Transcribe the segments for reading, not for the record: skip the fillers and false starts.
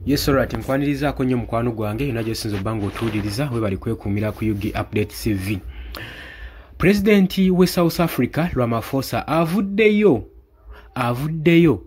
Yes, alright, nkwaniriza ko nnyo mukwano gwange yonna gy'osinza obba ng'otuwuliriza we bali kwekuumira ku Yugi Update TV. Pulezidenti we South Africa Ramaphosa avuddeyo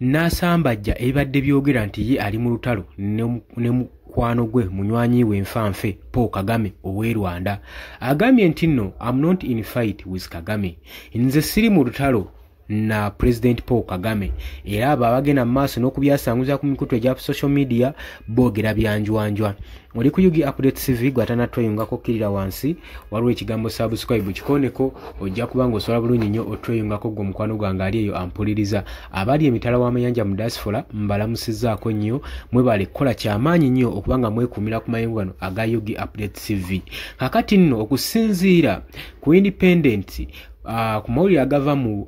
n'asambajja ebibadde byogera nti ye ali mu lutalo ne mukwano gwe munywanyi we nfanfe Paul Kagame ow'e Rwanda. Agambye nti nno I'm not in fight with Kagame, nze siri mu lutalo na President Paul Kagame, era abo abagenda mu maaso n'okubyasanguza ku mikutu egya social media boogera byanjwanjwa. Oli ku Yugi Update TV gwatanatweyungako kirira wansi waliwo ekigambo subscribe kikoneko ojja kuba ng'osobola bulungi nnyo otweyungako gwe mukwano gwange ali eyo ampuliriza. Abali emitala w'amayanja mu diaspora mbalamusizzaako nnyo, mwebale kukola kyamaanyi nnyo okubanga mwekuumira ku mayengo gano aga Yugi Update TV. Kakati nno okusinziira ku independent ku mawulire agava mu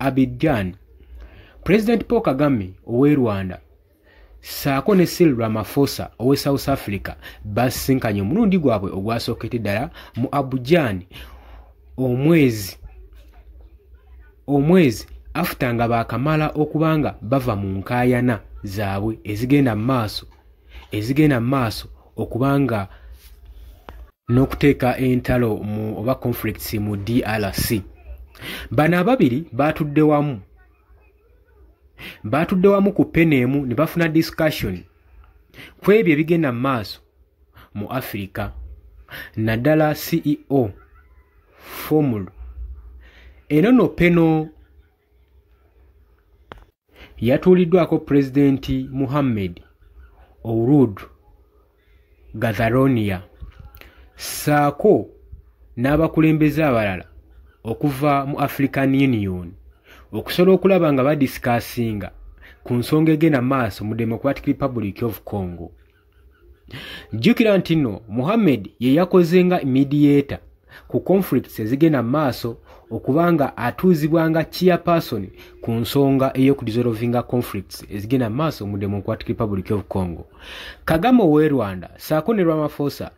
Abidjan, President Paul Kagame ow'e Rwanda saako ne Cyril Ramaphosa ow'e South Africa basinkanye omulundi gwabwe ogwasookete ddala mu Abidjan omwezi after nga baakamala okubanga bava mu nkaayana zaabwe ezigenda mu maaso okubanga n'okuteeka entalo mu oba conflicts mu DRC. Bano ababiri batudde wamu ku peneemu ne bafuna discussion ku ebyo ebigenda mu maaso mu Africa. Naddala CEO Formula eno peno yatuuliddwako Pulezidenti Mohamed Ould Ghazalania saako n'abakulembeze abalala okuva mu African Union okusobola okulaba nga badisikasinga ku nsonga egenda maaso mu Democratic Republic of Congo. Jjukira nti nno Mohamed ye yakozenga mediator ku conflicts ezigenda maaso okubanga atuuzibwanga chairperson ku nsonga ey'okudissolvinga conflicts ezigenda maaso mu Democratic Republic of Congo. Kagame ow'e Rwanda saako ne Ramaphosa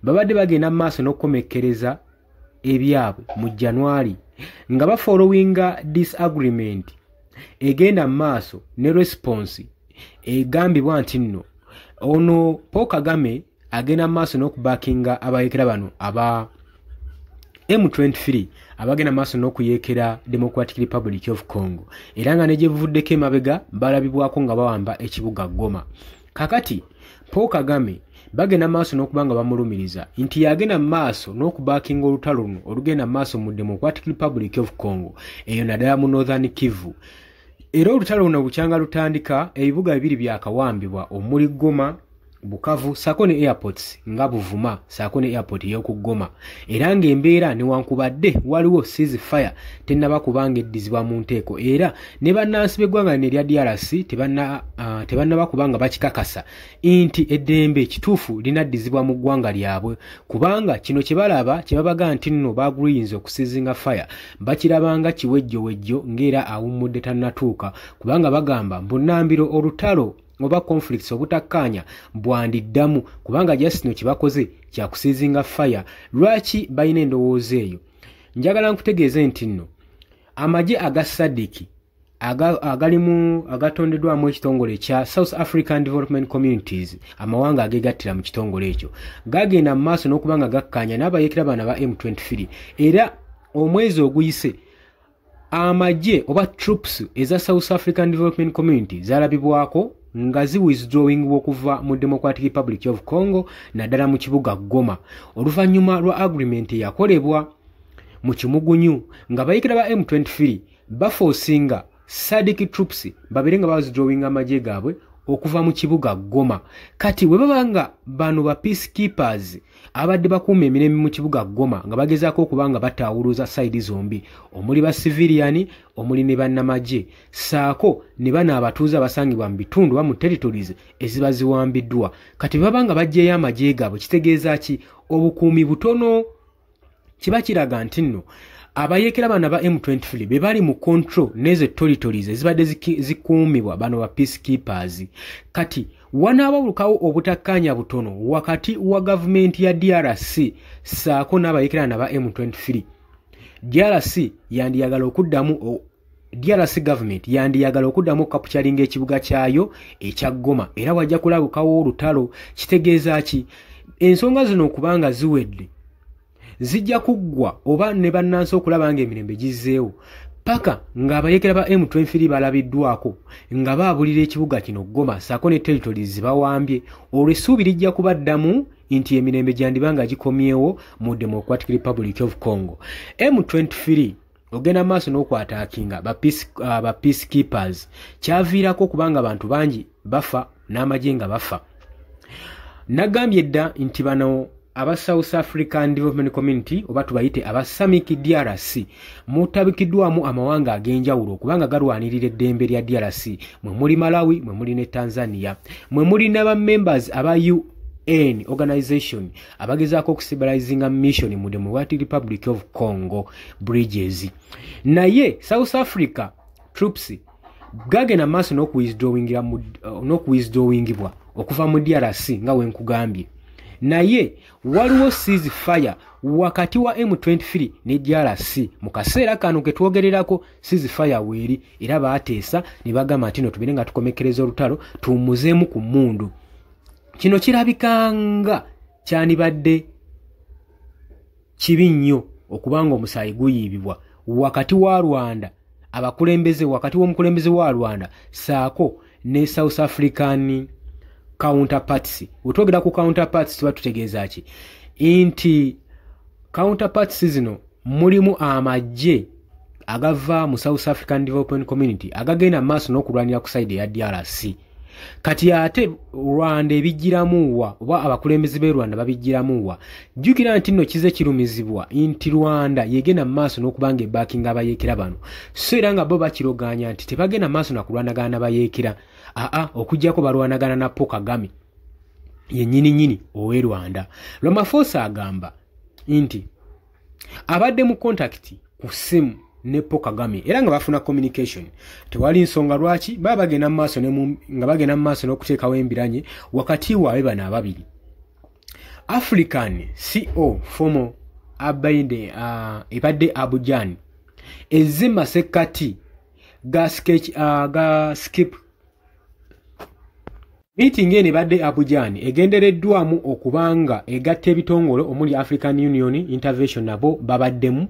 babadde bagenda maaso n'okukomekkereza ebyabwe mu January nga bafollowinga disagreement egenda maaso ne response egambibwa nti nno ono Paul Kagame agenda maaso n'okubackinga abayekera bano aba M23 abagenda maaso n'okuyekera Democratic Republic of Congo, era nga negyebuvuddeko emabega balabibwako nga bawamba ekibuga Goma. Kakati Paul Kagame bagenda maaso n'okubanga bamulumiriza nti yagenda maaso n'okubackinga olutalo luno olugenda maaso mu Democratic Republic of Congo, eyo naddala mu Northern Kivu. Era olutalo luno bukyanga lutandika ebibuga bibiri byakawambibwa omuli Goma, Bukavu saako ne airports nga Buvuma saako ne airport y'oku Goma, era ng'embeera newankubadde waliwo ceasefire tennaba kubanga eddizibwa mu nteeko, era ne bannansi b'eggwanga lino erya DRC tebannaba kubanga bakikakasa nti eddembe kituufu linaddizibwa mu ggwanga lyabwe, kubanga kino kye balaba kye babaga nti nno baguyinza okusizinga fire bakirabanga kiwejjowejjo ng'era awummudde tannatuuka, kubanga bagamba mbunnambiro olutalo oba conflicts obutakkaanya bwandiddamu, kubanga jasino kibakoze kya kusizinga fire. Lwaki balina endowooza eyo? Njagala nkutegeeze nti nno amagye aga SADC agatondeddwamu ekitongole kya South African Development Communities, amawanga agegattira mu kitongole ekyo, gagenda mu maaso n'okubanga gakkaanya n'abayekera bana ba M23, era omwezi oguyise amagye oba troops eza South African Development Community zalabibwako nga withdrawing okuva mu Democratic Republic of Congo naddala mu kibuga Goma oluvannyuma lwa agreement yakolebwa mu kimugunyu nga bayekera ba M23 baforcinga SADC troops babere nga withdrawing amagye gaabwe okuva mu kibuga Goma. Kati we babanga bano ba peacekeepers abadde bakuuma emirembe mu kibuga Goma nga bagezaako okubanga bataawuluza side zombi, omuli ba civilian omuli ne bannamagye saako ne bano abatuuze abasangibwa mu bitundu ba mu territories eziba ziwambiddwa. Kati babanga bajjeyo amagye gaabwe kitegeeza ki? Obukuumi butono. Kiba kiraga nti nno abayekera bana ba M23 be bali mu control n'ezo territories ezibadde zikuumibwa bano ba peacekeepers. Kati wanaabawulukawo obutakkaanya butono wakati wa government ya DRC saako n'abayekera na ba M23. DRC yandiyagala okuddamu DRC government yandiyagala okuddamu okukapityalinga ekibuga kyayo ekya Goma era wajja kulabukawo olutalo. Kitegeeza ki? Ensonga zino okubanga ziwedde zijja kuggwa oba ne bannansi okulaba nga emirembe gizzeewo paka ng'abayeekera ba M23 balabiddwako nga baabulira ekibuga kino Goma saako ne territories bawambye. Olwo essuubi lijja kubaddamu nti emirembe gyandibanga gikomyewo mu Democratic Republic of Congo. M23 ogenda maaso n'okwataakinga ba peacekeepers kyaviirako kubanga abantu bangi bafa n'amagye nga bafa. Nagambye dda nti bano aba South African Development Community oba tubayite aba SAMIC DRC mutabikiddwamu amawanga ag'enjawulo kubanga galwanirira eddembe lya DRC. Mwe muli Malawi, mwe muli ne Tanzania, mwe muli n'aba members aba UN organization abagezaako okucivilizinga mission mu Democratic Republic of Congo bridges. Naye South Africa troops gagena maaso n'okuwithdrawingibwa okuva mu DRC nga wenkugambye. Naye waliwo ceasefire wakati wa M23 ne DRC mu kaseera kano ke twogererako. Ceasefire weeri era baateesa ne bagamba nti no tubire nga tukomekereza olutalo tuwummuzeemu ku mmundu. Kino kirabikanga kyanibadde kibi nnyo okubanga omusaayi guyiibibwa wakati wa Rwanda abakulembeze wakati w'omukulembeze wa Rwanda saako ne South African counterparts. Utwogera ku counterparts tuba tutegeeza ki? Nti counterparts zino mulimu amagye agava mu South African Development Community agagenda maaso n'okulwanira ku side ya DRC. Kati ate Rwanda ebijjiramuwa oba abakulembeze b'e Rwanda babijjiramuwa. Jjukira nti nno kize kirumizibwa nti Rwanda yegenda maaso n'okubanga ebbakinga abayeekera bano so era nga bo bakiroganya nti tebagenda maaso na kulwanagana n'abayeekera okujjako balwanagana na Paul Kagame yennyini ow'e Rwanda. Ramaphosa agamba nti abadde mu contact ku ssimu ne Paul Kagame era nga bafuna communication. Tewali nsonga lwaki baba bagenda maaso nga bagenda maaso n'okuteekawo embiranye wakati waabwe bano ababiri. African CO former ebadde Abidjan ezze masekati ga skip meeting ene badde Abidjan egendereddwamu okubanga egatta ebitongole omuli African Union intervention nabo babaddemu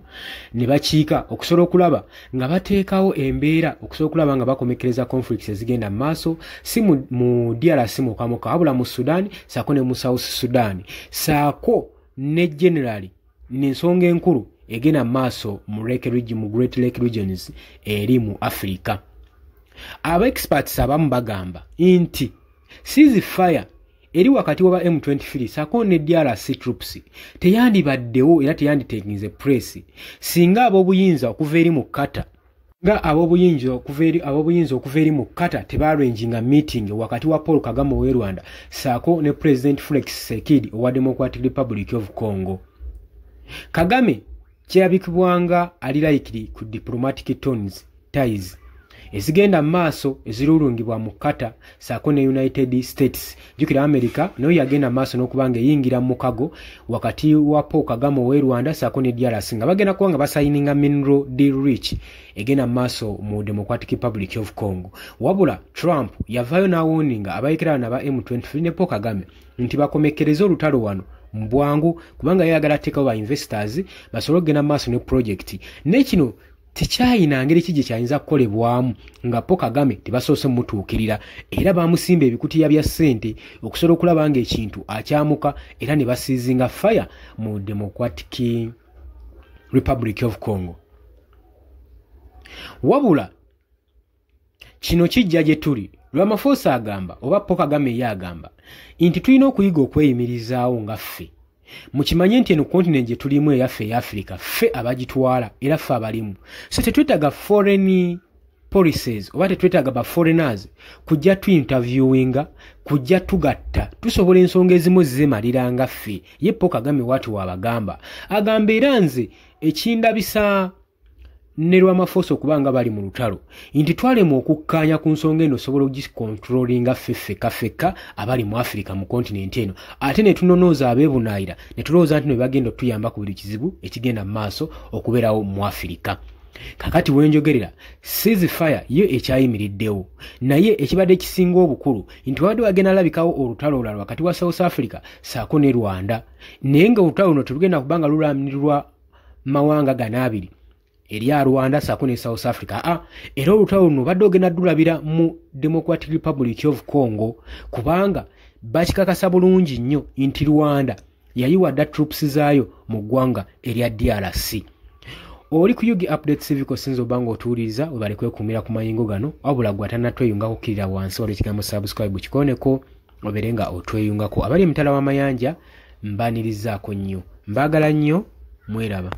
ne bakiika okusobola okulaba nga bateekawo embeera okusobola okulaba nga bakomekereza conflicts ezigenda maaso si mu DRC mukamuka wabula mu Sudan saako ne mu South Sudan saako ne generally n'ensonga enkulu egenda maaso mu Great Lake regions eri mu Africa. Aba experts abamu bagamba nti ceasefire eri wakati wa M23 saako ne DRC troops teyandibaddewo era teyanditeekinze press singa ab'obuyinza okuva eri mu Kata nga ab'obuyinza okuva eri mu Kata tebalwenjinga meeting wakati wa Paul Kagame ow'e Rwanda saako ne President Felix Tshisekedi owa Democratic Republic of Congo. Kagame kyerabikibwanga ali likely ku diplomatic ties ezigenda maaso ezirulungibwa mu Kata saako ne United States. Jukira America nayo yagenda maaso n'okubanga eyingira mu mukago wakati wa Paul Kagame ow'e Rwanda saako ne DRC nga bagenda kuba nga basayininga mineral deal rich egenda maaso mu Democratic Republic of Congo. Wabula Trump yavaayo n'awooninga abayeekera na ba M23 ne Paul Kagame nti bakomekereza olutalo wano mbwangu kubanga yayagala ateekawo ba investors basobole okugenda maaso ne project n'ekino tekyayina ngeri ki gye kyayinza kukolebwamu nga Paul Kagame tebasoose mutuukirira era bamusimba ebikutiya bya ssente okusobola okulaba nga ekintu akyamuka era ne basiizinga fire mu Democratic Republic of Congo. Wabula kino kijja gye tuli. Ramaphosa agamba oba Paul Kagame ye agamba nti tulina okuyiga okweyimirizaawo nga ffe mukimanye nti eno continent gye tulimu eyaffe eya Africa ffe abagitwala era ffe abalimu so tetwetaaga foreign policies oba tetwetaaga ba foreigners kujja tuinterviewinga kujja tugatta tusobola ensonga ezimu zizemalira nga ffe. Ye Paul Kagame watu wabagamba agamba era nze ekindabisa ne Ramaphosa okubanga bali mu lutalo nti twalemu okukkaanya ku nsonga eno osobola ogicontrollinga feka abali mu Africa mu continent eno ate ne tunonooza abeebunaayira ne tulowooza nti no bagenda okutuyamba ku buli kizibu ekigenda mu maaso okubeerawo mu Africa. kakati wenjogerera ceasefire yo ekyayimiriddewo naye ekibadde kisinga obukulu nti wadde wagenda labikawo olutalo olulala wakati wa South Africa saako ne Rwanda naye nga olutalo luno telugenda kubanga lulamirirwa mawanga gana abiri erya Rwanda saako ne South Africa era olutalo luno badde ogenda dulabira mu Democratic Republic of Congo kubanga bakikakasa bulungi nnyo nti Rwanda yayiwadda troops zaayo mu ggwanga erya DRC. Oli ku Yugi Updates Civic Sinzo bango otuuliriza webale kwekumira ku mayingo gano wabula gwatannatweyungako kirira wansi wali ekigambo subscribe kikoneko oberenga otweyungako abali emitala w'amayanja mbanirizaako nnyo mbaagala nnyo mweraba.